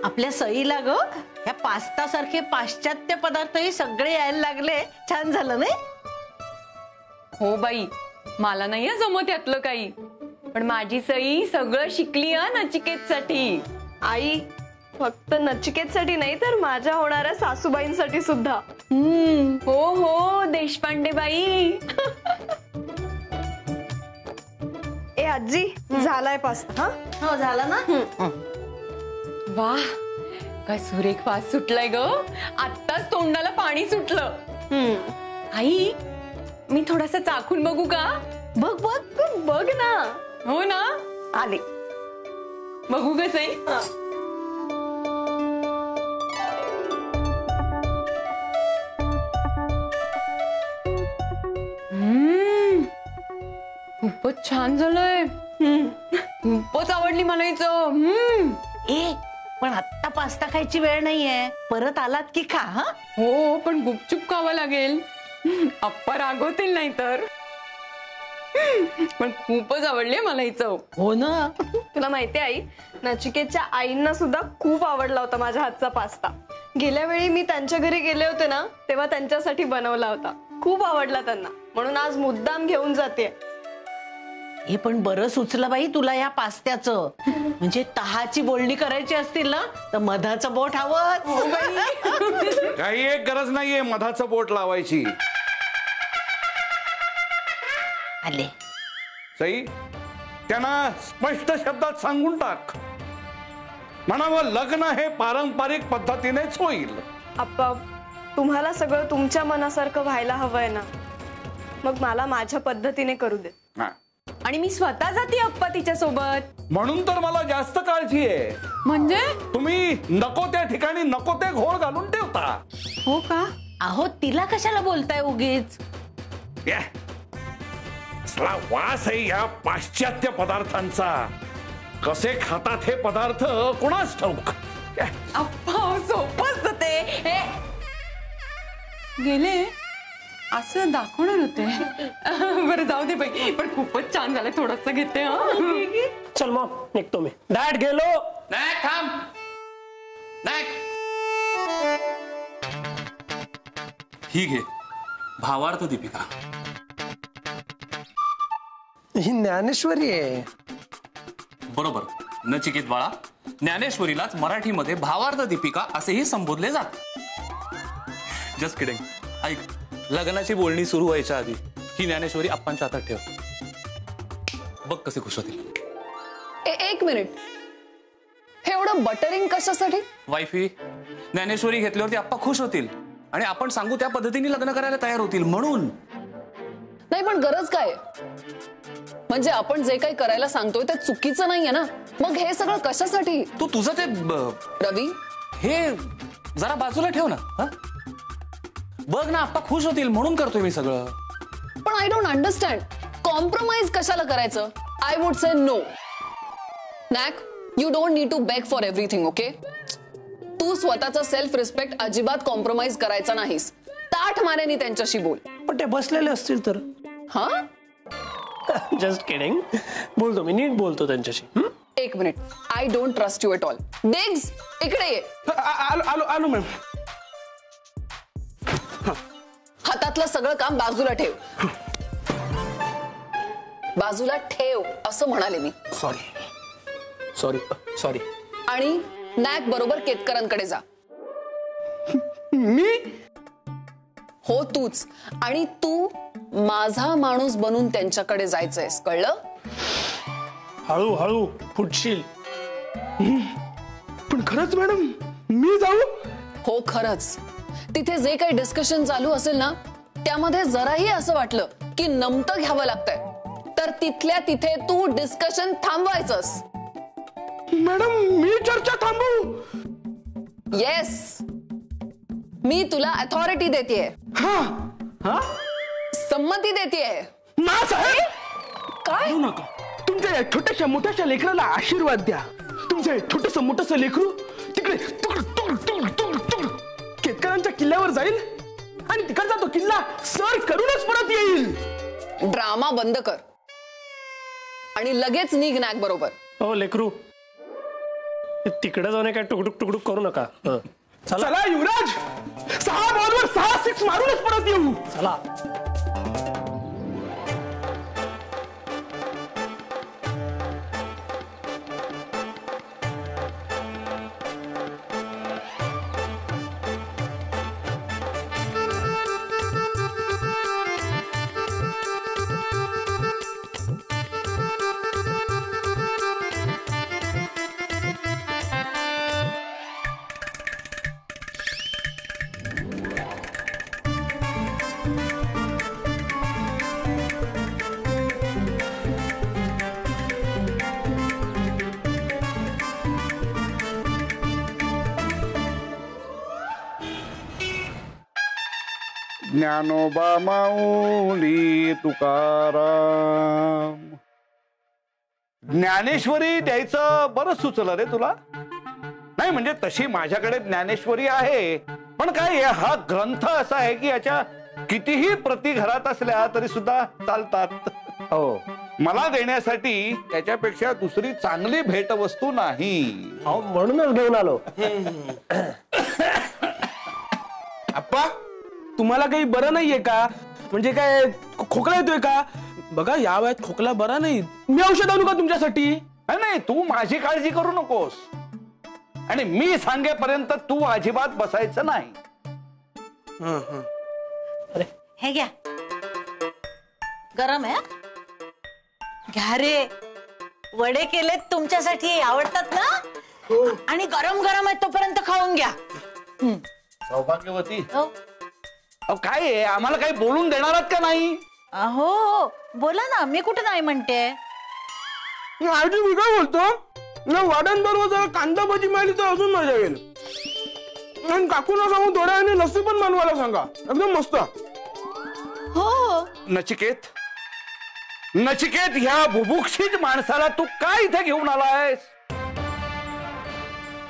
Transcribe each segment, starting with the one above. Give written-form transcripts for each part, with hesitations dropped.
आपल्या सईला ग या पास्ता सारखे पाश्चात्य पदार्थही सगळे यायला लागले. छान झालं नाही? हो बाई, मला नाही जमत यातलं काही, पण माझी सई सगळं शिकली नचिकेतसाठी. आई फक्त नचिकेतसाठी नाही तर माझ्या होणाऱ्या सासूबाईंसाठी सुद्धा. हो हो देशपांडे बाई. ए आजी, झालाय पास्ता. हो झाला ना. वाह, काय सुरेख वास सुटलाय ग. आत्ताच तोंडाला पाणी सुटलं. आई, मी थोडासा चाखून बघू का? बघ बघ बघ ना. हो ना, आले. बघू ग सई. खूपच छान झालंय. खूपच आवडली मला ही चव. ए पण आत्ता पास्ता खायची वेळ नाहीये, परत आलात की खा. हा हो, पण गुपचूप खावं लागेल. आप्पा रागवतील नाही तर. पण खूपच आवडली मला ही चव. हो ना. तुला माहितीये आई, नचिकेतच्या आईंना सुद्धा खूप आवडला होता माझ्या हातचा पास्ता. गेल्या वेळी मी त्यांच्या घरी गेले होते ना, तेव्हा त्यांच्यासाठी बनवला होता. खूप आवडला त्यांना, म्हणून आज मुद्दाम घेऊन जाते. हे पण बरं सुचलं बाई तुला या पास्त्याचं. म्हणजे तहाची बोलणी करायची असतील ना तर मधाचं बोट हवंच. काही एक गरज नाहीये मधाचं बोट लावायची. आले सई, त्यांना स्पष्ट शब्दात सांगून टाक. म्हणावं लग्न हे पारंपरिक पद्धतीनेच होईल. आप्पा, तुम्हाला सगळं तुमच्या मनासारखं व्हायला हवंय ना, मग मला माझ्या पद्धतीने करू दे. आणि मी स्वतः जाते अप्पा तिच्या सोबत. म्हणून तर मला जास्त काळजी आहे. म्हणजे तुम्ही नको त्या ठिकाणी नको ते घोळ घालून ठेवता. हो का? अहो तिला कशाला बोलताय उगीच. असला वास आहे या पाश्चात्य पदार्थांचा. कसे खातात हे पदार्थ कोणास ठाऊक. अप्पा सोपच ते. गेले असं दाखवणार होते. बरं जाऊ दे बाई, पण खूपच छान झालं. थोडस घेते. चल मग निघतो मी. डॅड गेलो. नाही थांब. नाही, ही घे भावार्थ दीपिका. ही ज्ञानेश्वरी आहे. बरोबर, नचिकेत बाळा, ज्ञानेश्वरीलाच मराठीमध्ये भावार्थ दीपिका असेही संबोधले जाते. Just kidding. ऐक, लग्नाची बोलणी सुरू व्हायच्या आधी ही ज्ञानेश्वरी आप्पांच्या हातात ठेव. बघ कसे खुश होतील. एक मिनिट, हे एवढं बटरिंग कशासाठी? वाईफी, ज्ञानेश्वरी घेतल्यावरती आप्पा खुश होतील आणि आपण सांगू त्या पद्धतीने लग्न करायला तयार होतील म्हणून. नाही पण गरज काय? म्हणजे आपण जे काही करायला सांगतोय ते चुकीचं नाहीये ना, मग हे सगळं कशासाठी? तू तुझं ते रवी, हे जरा बाजूला ठेव ना. बघ ना, आप्पा खुश होतील म्हणून करतोय मी सगळं. पण आय डोंट अंडरस्टँड, कॉम्प्रोमाइज कशाला करायचं? I would say no. नॅक, you don't need to beg for everything, okay? तू स्वतःचा सेल्फ रिस्पेक्ट अजिबात कॉम्प्रोमाइज करायचा नाहीस. ताठ मानेनी त्यांच्याशी बोल. पण ते बसलेले असतील तर. हा, जस्ट किडिंग. बोलतो मी, नीट बोलतो त्यांच्याशी. एक minute, I don't trust you at all. Digs, इकडे ये. आलो आलो आलो मॅम. हातातलं सगळं काम बाजूला ठेव. बाजूला ठेव असं म्हणाले मी. Sorry sorry sorry. आणि नॅक बरोबर केतकरांकडे जा. मी? हो तूच. आणि तू माझा माणूस बनून त्यांच्याकडे जायचंयस, कळलं? हळू हळू फुटशील. पण खरंच मॅडम मी जाऊ? हो खरंच. तिथे जे काही डिस्कशन चालू असेल ना, त्यामध्ये जराही असं वाटलं की नमतं घ्यावं लागतंय तर तिथल्या तिथे तू डिस्कशन थांबवायचंस. मॅडम मी चर्चा थांबवू? येस, मी तुला अथॉरिटी देतेय. संमती देतेय. काय नका. तुमच्या या छोट्याशा मोठ्याशा लेकराला आशीर्वाद द्या. तुमचं छोटस मोठस लेकरू तिकडे केतकरांच्या किल्ल्यावर जाईल आणि तिकडचा तो किल्ला सर करूनच परत येईल. ड्रामा बंद कर आणि लगेच निघ नॅक बरोबर. हो लेकरू, तिकडे जाऊन काय टुकडुक टुकडुक करू नका. चला चला युवराज, 6 बॉलवर 6 सिक्स मारूनच परत येऊ. चला. ज्ञानोबा माऊली तुकाराम. ज्ञानेश्वरी द्यायचं बरं सुचलं रे तुला. नाही म्हणजे तशी माझ्याकडे ज्ञानेश्वरी आहे, पण काय हा ग्रंथ असा आहे की याच्या कितीही प्रती घरात असल्या तरी सुद्धा चालतात. हो, मला देण्यासाठी त्याच्यापेक्षा दुसरी चांगली भेटवस्तू नाही. म्हणूनच घेऊन आलो. आप्पा, तुम्हाला काही बरं नाहीये का? म्हणजे काय खोकला येतोय का? बघा या वयात खोकला बरा नाही. मी औषध आणू का तुमच्यासाठी? नाही, तू माझी काळजी करू नकोस, आणि मी सांगेपर्यंत तू अजिबात बसायचं नाही. हे घ्या, गरम आहे. घ्या रे, वडे केलेत तुमच्यासाठी, आवडतात ना? आणि गरम गरम आहे तोपर्यंत खाऊन घ्या. सौभाग्यवती, हो. काय आहे, आम्हाला काही बोलून देणार आहात का नाही? हो, बोला ना, मी कुठे नाही म्हणते. आजी मी काय बोलतो ना, वाड्यांबरोबर जरा कांदा भजी मिळाली तर अजून मजा येईल. आणि काकूला सांगू थोड्या वेळाने लस्सी पण बनवायला सांगा, एकदम मस्त. हो. नचिकेत, ह्या बुभुक्षित माणसाला तू काय इथे घेऊन आलायस?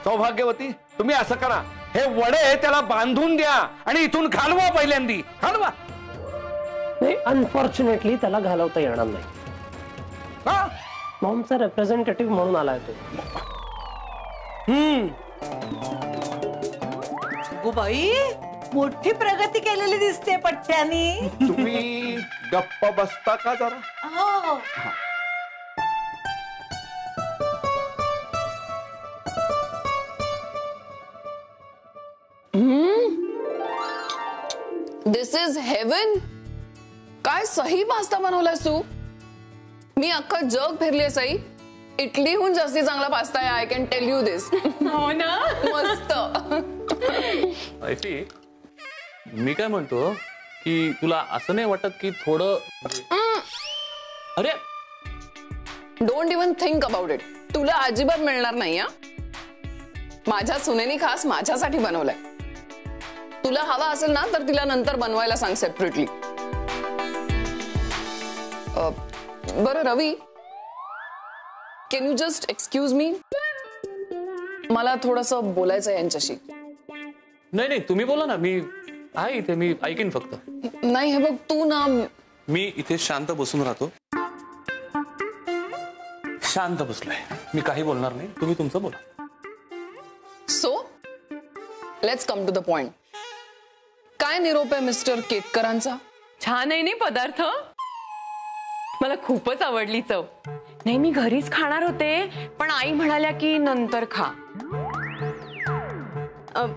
सौभाग्यवती, तुम्ही असं करा, हे वडे त्याला बांधून द्या आणि इथून घालवा. पहिल्यांदी घालवा. नाही, अनफॉर्च्युनेटली त्याला घालवता येणार नाही. हा, मॉमचा रिप्रेझेंटेटिव्ह म्हणून आलाय तो. बाई, मोठी प्रगती केलेली दिसते पठ्ठ्यानी. तुम्ही गप्प बसता का जरा? हो. दिस इज हेवन. काय सही पास्ता बनवलास तू? मी अख्खं जग फिरले सई. इटलीहून जास्ती चांगला पास्ता आहे. आय कॅन टेल यू दिस. हो ना. मस्त. ऐकी, मी काय म्हणतो की तुला असं नाही वाटत की थोडं अरे don't even think about it. तुला अजिबात मिळणार नाही. हा, माझ्या सुनेनी खास माझ्यासाठी बनवलंय. तुला हवा असेल ना तर तिला नंतर बनवायला सांग सेपरेटली. बरं Ravi, can you just excuse me? मला थोडंसं बोलायचं यांच्याशी. नाही, तुम्ही बोला ना, मी आहे इथे, मी ऐकेन फक्त. नाही, हे बघ तू ना, मी इथे शांत बसून राहतो. शांत बसलोय, मी काही बोलणार नाही. तुम्ही तुमचं बोला. So let's come to the point. काय निरोप आहे मिस्टर केतकरांचा? छान आहे नाही पदार्थ. मला खूपच आवडली चव. नाही, मी घरीच खाणार होते, पण आई म्हणाल्या की नंतर खा.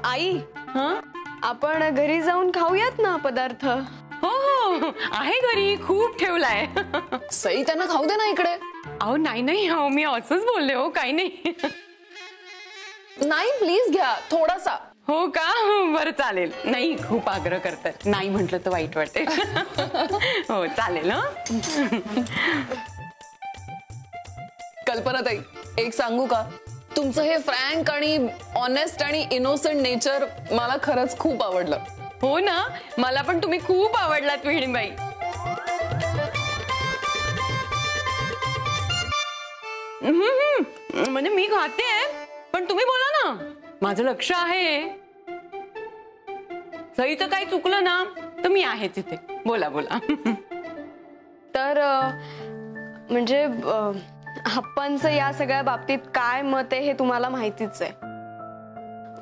आई, हं? आपण घरी जाऊन खाऊयात ना पदार्थ. हो हो, आहे घरी, खूप ठेवलाय. सई त्यांना खाऊ दे ना इकडे. अहो नाही, हो मी असंच बोलले. हो, काही नाही. नाही, प्लीज घ्या थोडासा. हो का? बरं चालेल. नाही, खूप आग्रह करतात. नाही म्हटलं तर वाईट वाटेल. हो चालेल. कल्पनाताई, एक सांगू का? तुमचं हे फ्रँक आणि ऑनेस्ट आणि इनोसंट नेचर मला खरंच खूप आवडलं. हो ना, मला पण तुम्ही खूप आवडलात विहिणीबाई. म्हणजे मी खाते, पण तुम्ही बोला ना, माझं लक्ष आहे. सईचं काही चुकलं ना तर मी आहे तिथे. बोला बोला. तर म्हणजे आप्पांचं या सगळ्या बाबतीत काय मत आहे हे तुम्हाला माहितीच आहे.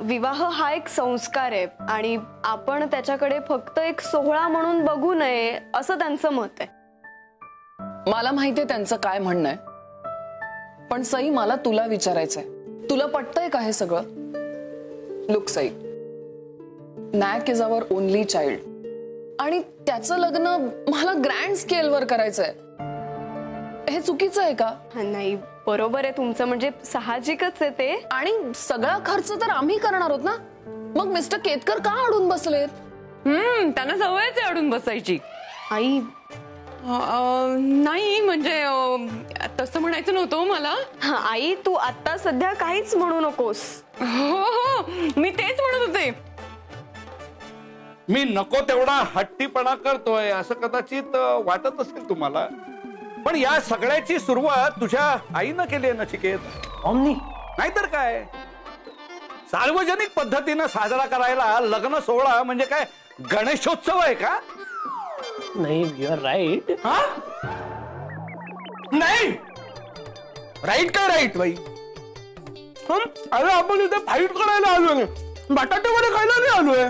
विवाह हा एक संस्कार आहे आणि आपण त्याच्याकडे फक्त एक सोहळा म्हणून बघू नये असं त्यांचं मत आहे. मला माहितीये त्यांचं काय म्हणणं आहे, पण सई मला तुला विचारायचंय, तुला पटतंय का हे सगळं? लुक सई, नॅक इज अवर ओनली चाइल्ड आणि त्याचं लग्न मला ग्रँड स्केलवर करायचंय. हे चुकीचं आहे का? नाही, बरोबर आहे तुमचं, म्हणजे साहजिकच आहे ते. आणि सगळा खर्च तर आम्ही करणार आहोत ना, मग मिस्टर केतकर का अडून बसलेत? त्यांना सवयच आहे अडून बसायची. आई नाही म्हणजे तसं म्हणायचं नव्हतं मला. आई तू आता सध्या काहीच म्हणू नकोस. हो, मी तेच म्हणत होते. मी नको तेवढा हट्टीपणा करतोय असं कदाचित वाटत असेल तुम्हाला, पण या सगळ्याची सुरुवात तुझ्या आईनं केली आहे नचिकेत. ऑमनी नाहीतर काय, सार्वजनिक पद्धतीनं साजरा करायला लग्न सोहळा म्हणजे काय गणेशोत्सव आहे का? नाही, यू आर राईट. हा नाही, राईट काय राईट बाई? अरे आपण इथे फाईट करायला आलोय, बटाटे वडे खायला नाही आलोय.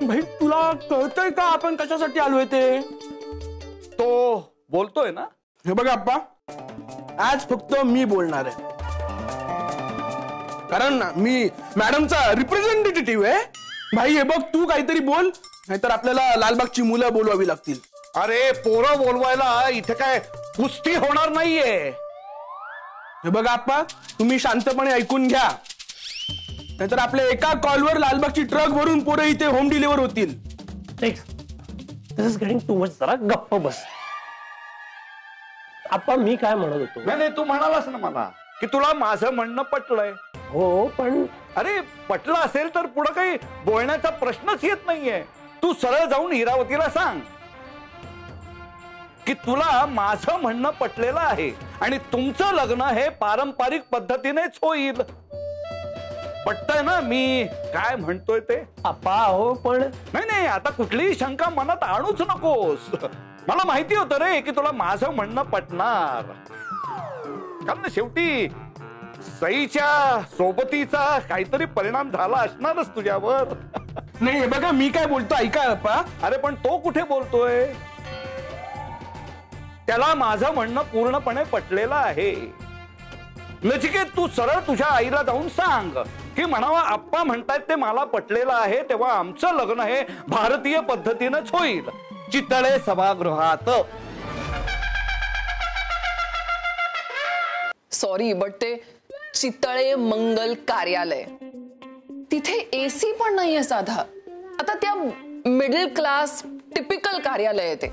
भाई तुला कळतंय का आपण कशासाठी आलोय ते? तो बोलतोय ना. हे बघा आप्पा, आज फक्त मी बोलणार आहे, कारण ना मी मॅडमचा रिप्रेझेंटेटिव्ह आहे. भाई हे बघ, तू काहीतरी बोल, नाहीतर आपल्याला लालबागची मुलं बोलवावी लागतील. अरे पोरं बोलवायला इथे काय कुस्ती होणार नाहीये. हे बघा आप्पा, तुम्ही शांतपणे ऐकून घ्या, नाहीतर आपल्या एका कॉलवर लालबागची ट्रक भरून पोरं इथे होम डिलिव्हर होतील. दिस इज गेटिंग टू मच. जरा गप्प बस. आपण मी काय म्हणत होतो? नाही, तू म्हणालास ना मला की तुला माझं म्हणणं पटलंय. हो, पण अरे पटलं असेल तर पुढे काही बोलण्याचा प्रश्नच येत नाहीये. तू सरळ जाऊन इरावतीला सांग की तुला माझं म्हणणं पटलेलं आहे आणि तुमचं लग्न हे पारंपरिक पद्धतीनेच होईल. पटतंय ना मी काय म्हणतोय ते? आप्पा हो, पण नाही, आता कुठलीही शंका मनात आणूच नकोस. मला माहिती होतं रे की तुला माझं म्हणणं पटणार, कारण शेवटी सईच्या सोबतीचा काहीतरी परिणाम झाला असणारच तुझ्यावर. नाही, हे बघा मी काय बोलतो ऐका आप्पा. अरे पण तो कुठे बोलतोय? त्याला माझं म्हणणं पूर्णपणे पटलेलं आहे. नचिकेत, तू सरळ तुझ्या आईला जाऊन सांग की म्हणावा आप्पा म्हणतायत ते मला पटलेलं आहे, तेव्हा आमचं लग्न हे भारतीय पद्धतीनंच होईल, चितळे सभागृहात. सॉरी, बट ते चितळे मंगल कार्यालय, तिथे एसी पण नाहीये साधा. आता त्या मिडल क्लास टिपिकल कार्यालय आहे ते,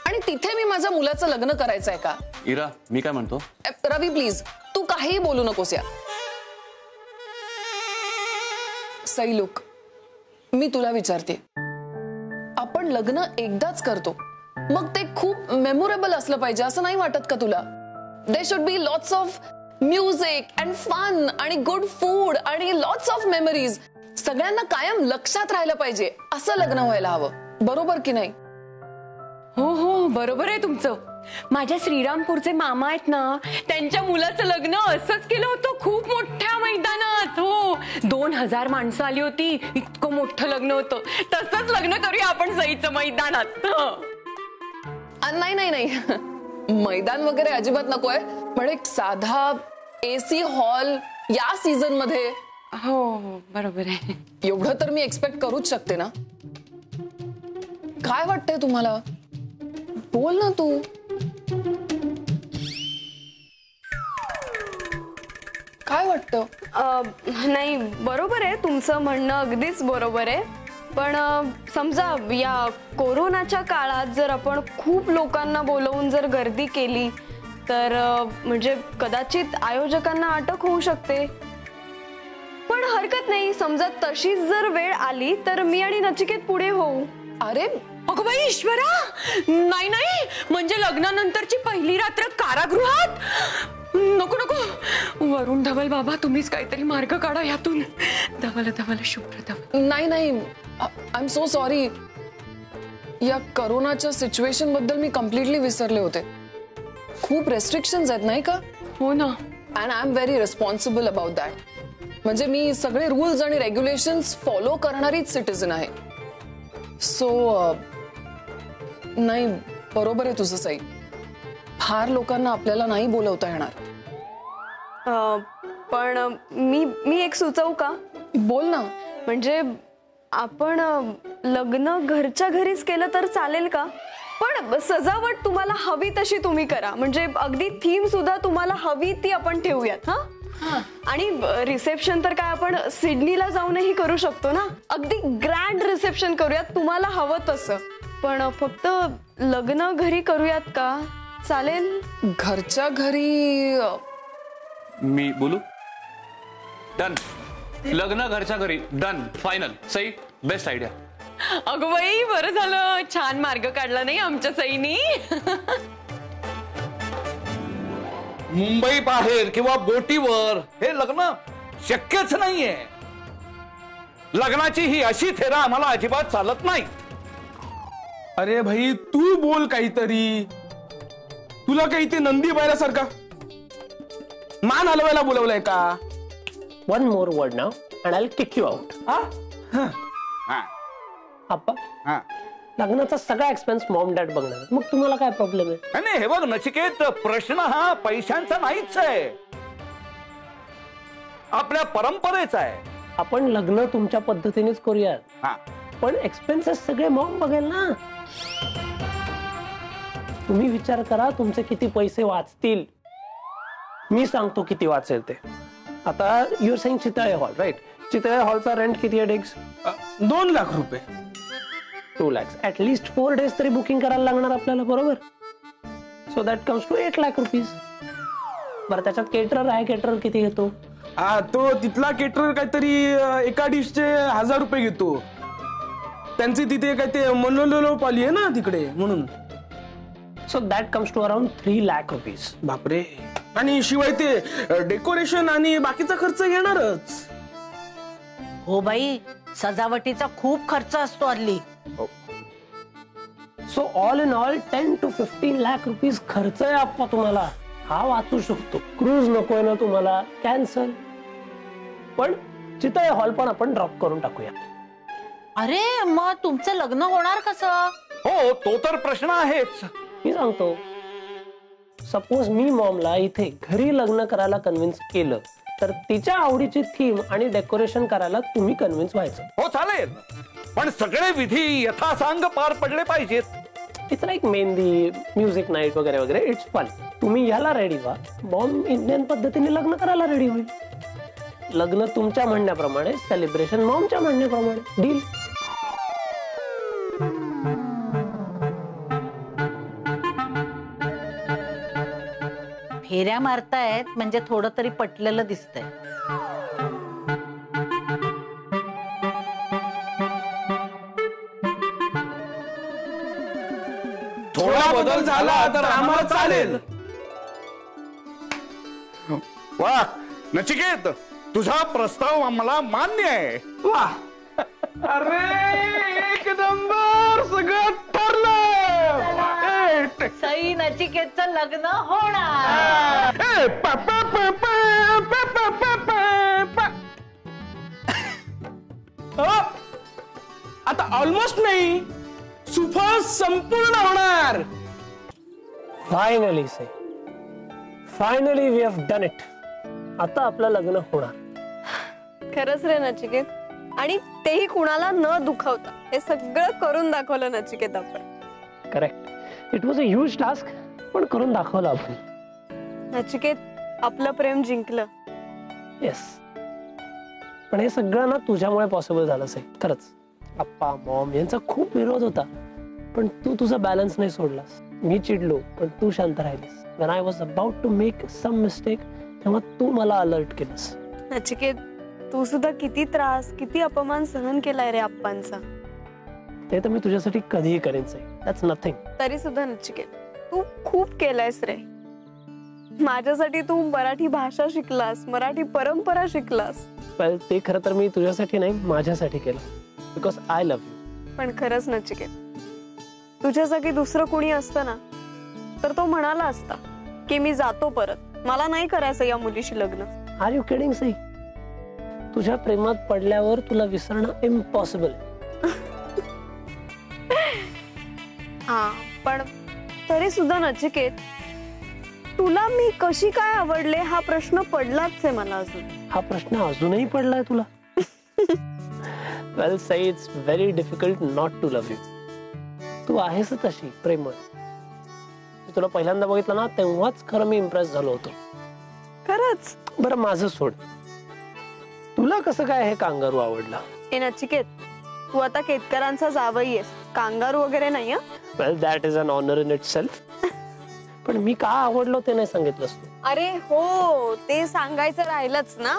आणि तिथे मी माझ्या मुलाचं लग्न करायचंय का? इरा, मी काय म्हणतो, रवी प्लीज, तू काहीही बोलू नकोस या. सई लुक, मी तुला विचारते, आपण लग्न एकदाच करतो, मग ते खूप मेमोरेबल असलं पाहिजे असं नाही वाटत का तुला? There should be lots of music and fun आणि गुड फूड आणि लॉट्स ऑफ मेमरीज. सगळ्यांना कायम लक्षात राहायला पाहिजे असं लग्न व्हायला हवं, बरोबर की नाही? हो, बरोबर आहे तुमचं. माझ्या श्रीरामपूरचे मामा आहेत ना, त्यांच्या मुलाचं लग्न असंच केलं होतं, खूप मोठ्या मैदानात. हो, 2000 माणसं आली होती, इतकं मोठं लग्न होतं. तसंच लग्न करूया आपण सईचं मैदानात. नाही, मैदान वगैरे अजिबात नकोय, पण एक साधा एसी हॉल या सीझन मध्ये. हो, बरोबर आहे. एवढं तर मी एक्सपेक्ट करूच शकते ना. काय वाटतंय तुम्हाला? बोल ना तू. काय वाटतं? नाही, बरोबर आहे तुमचं म्हणणं, अगदीच बरोबर आहे. पण समजा या कोरोनाच्या काळात जर आपण खूप लोकांना बोलवून जर गर्दी केली तर म्हणजे कदाचित आयोजकांना अटक होऊ शकते. पण हरकत नाही, समजा तशीच जर वेळ आली तर मी आणि नचिकेत पुढे होऊ. अरे अगं बाई ईश्वरा, नाही, म्हणजे लग्नानंतरची पहिली रात्र कारागृहात? नको, वरुण धवल बाबा, तुम्हीच काहीतरी मार्ग काढा यातून. धवल शुभ्र धवल. नाही, आय एम सो सॉरी. या करोनाच्या सिच्युएशन बद्दल मी कम्प्लिटली विसरले होते. खूप रेस्ट्रिक्शन्स आहेत नाही का? हो ना. And I am very responsible about that. म्हणजे मी सगळे रूल्स आणि रेग्युलेशन्स फॉलो करणारीच सिटीजन आहे. सो नाही, बरोबर आहे तुझं सई. फार लोकांना आपल्याला नाही बोलवता येणार. पण मी एक सुचवू का? बोल ना. म्हणजे आपण लग्न घरच्या घरीच केलं तर चालेल का? पण सजावट तुम्हाला हवी तशी तुम्ही करा. म्हणजे अगदी थीम सुद्धा तुम्हाला हवी ती आपण ठेवूयात. हा, आणि रिसेप्शन तर काय आपण सिडनीला जाऊनही करू शकतो ना. अगदी ग्रँड रिसेप्शन करूयात तुम्हाला हवं तसं. पण फक्त लग्न घरी करूयात का? चालेल? घरच्या घरी मी बोलू? डन. लग्न घरच्या घरी. Done. Final. Sai, best idea. अगं बाई, बरं झालं, छान मार्ग काढला नाही आमच्या सईनी. मुंबई बाहेर किंवा बोटीवर हे लग्न शक्यच नाहीये. लग्नाची ही अशी थेरा आम्हाला अजिबात चालत नाही. अरे भाई तू बोल काहीतरी. तुला काही ते नंदी बायलासारखा मान हलवायला बोलवलंय का? One more word now and I will kick you out. हा, आप्पा, हा. लग्नाचा सगळा एक्सपेन्स मॉम डॅड बघणार, मग तुम्हाला काय प्रॉब्लेम आहे? नाही, हे बघ नचिकेत, प्रश्न हा पैशांचा नाहीच आहे, आपल्या परंपरेचा आहे. आपण लग्न तुमच्या पद्धतीनेच करूयात. हा, पण एक्सपेन्सेस सगळे मॉम बघेल ना. तुम्ही विचार करा तुमचे किती पैसे वाचतील. मी सांगतो किती वाचेल ते. आता you're saying Chitale hall, right? Chitale हॉलचा रेंट किती आहे डेक्स? 2 लाख रुपये. 2 lakhs. ऍटलीस्ट 4 days तरी बुकिंग करायला लागणार आपल्याला, बरोबर? So that comes to 8 lakh rupees. बरं, त्याच्यात केटरर आहे. केटरर किती घेतो? तो तिथला केटरर काहीतरी एका डिशचे 1000 रुपये घेतो. त्यांचे तिथे काय ते मनोलोपाली आहे ना तिकडे, म्हणून. So that comes to around 3 lakh rupees. बापरे. आणि शिवाय ते डेकोरेशन आणि बाकीचा खर्च येणारच. हो बाई, सजावटीचा खूप खर्च असतो हल्ली. So all in all 10 to 15 lakh rupees खर्च आहे आप्पा तुम्हाला. हा वाचू शकतो. क्रूज नकोय ना तुम्हाला? कॅन्सल. पण चितळे हॉल पण आपण ड्रॉप करून टाकूया. अरे, मग तुमचं लग्न होणार कसं? हो, तो तर प्रश्न आहेच. मी सांगतो, सपोज मी मॉमला इथे घरी लग्न करायला कन्व्हिन्स केलं तर तिच्या आवडीची थीम आणि डेकोरेशन करायला तुम्ही कन्व्हिन्स व्हायचं. हो, चालेल, पण सगळे विधी यथासांग पार पडले पाहिजेत. It's like mehndi, music night वगैरे वगैरे. It's fun. तुम्ही याला रेडी व्हा, मॉम इंडियन पद्धतीने लग्न करायला रेडी होईल. लग्न तुमच्या म्हणण्याप्रमाणे, सेलिब्रेशन मॉमच्या म्हणण्याप्रमाणे. डील. फेऱ्या मारतायत म्हणजे थोडं तरी पटलेलं दिसतंय. थोडा बदल झाला तर आम्हाला चालेल. वा नचिकेत, तुझा प्रस्ताव आम्हाला मान्य आहे. वा. अरे एक नंबर, सगळं ठरलं. सई नचिकेतचं लग्न होणार. आता ऑलमोस्ट नाही, सुफल संपूर्ण होणार. फायनली से finally we have done it. आता आपलं लग्न होणार. खरंच रे नचिकेत. आणि तेही कुणाला न दुखावता हे सगळं करून दाखवलं नचिकेत आपण. Correct. It was a huge task, पण करून दाखवलं आपण. नचिकेत, आपलं प्रेम जिंकलं. येस. पण हे सगळं ना तुझ्यामुळे पॉसिबल झालं असेल. खरंच पप्पा मॉम यांचा खूप विरोध होता, पण तू तुझा बॅलन्स नाही सोडलास. मी चिडलो, पण तू शांत राहिलीस. When I was about to make some mistake, तेव्हा तू मला अलर्ट केलंस. नचिकेत, तू सुद्धा किती त्रास, किती अपमान सहन केलाय रे आप्पांचा. ते तर मी तुझ्यासाठी कधीही करेन. That's nothing. तरी सुद्धा नचिकेत, तू खूप केलंयस रे. माझ्यासाठी तू मराठी भाषा शिकलास, मराठी परंपरा शिकलास. पण ते खरं तर मी तुझ्यासाठी नाही, माझ्यासाठी केलं. Because I love you. पण खरंच नचिकेत, तुझ्या जागी दुसरं कोणी असतं ना, तर तो म्हणाला असता की मी जातो परत, मला नाही करायचं या मुलीशी लग्न. Are you kidding Sai? तुझ्या प्रेमात पडल्यावर तुला विसरणं इम्पॉसिबल. हा पण तरी सुद्धा नचिकेत, तुला मी कशी काय आवडले हा प्रश्न पडलाच आहे मला अजून. हा प्रश्न अजूनही पडलाय तुला? Well Sai, it's very difficult not to love you. तू आहेस तशी प्रेमळ. मी तुला पहिल्यांदा बघितलं ना तेव्हाच खरं मी इम्प्रेस झालो होतो. खरंच? बरं माझं सोड, तुला कसं काय हे कांगारू आवडला? ए नचिकेत, तू आता केतकरांचा जावई आहेस, कांगारू वगैरे नाही. Well that is an honour in itself. पण मी का आवडलो ते नाही सांगितलंस तू. अरे हो, ते सांगायचं राहिलंच ना.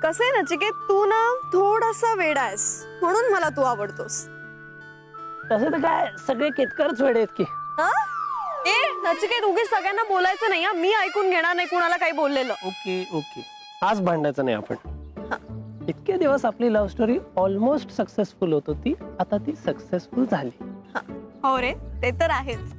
कसं आहे नचिकेत, तू ना थोडासा वेडा आहेस म्हणून मला तू आवडतोस. तसं तर काय सगळे केतकरच वेडे आहेत की. ए नचिकेत, उगीच सगळ्यांना बोलायचं नाही. मी ऐकून घेणार नाही कुणाला काही बोललेलं. ओके ओके, आज भांडायचं नाही आपण. इतके दिवस आपली लव्ह स्टोरी ऑलमोस्ट सक्सेसफुल होत होती, आता ती सक्सेसफुल झाली. हो रे, ते तर आहेच.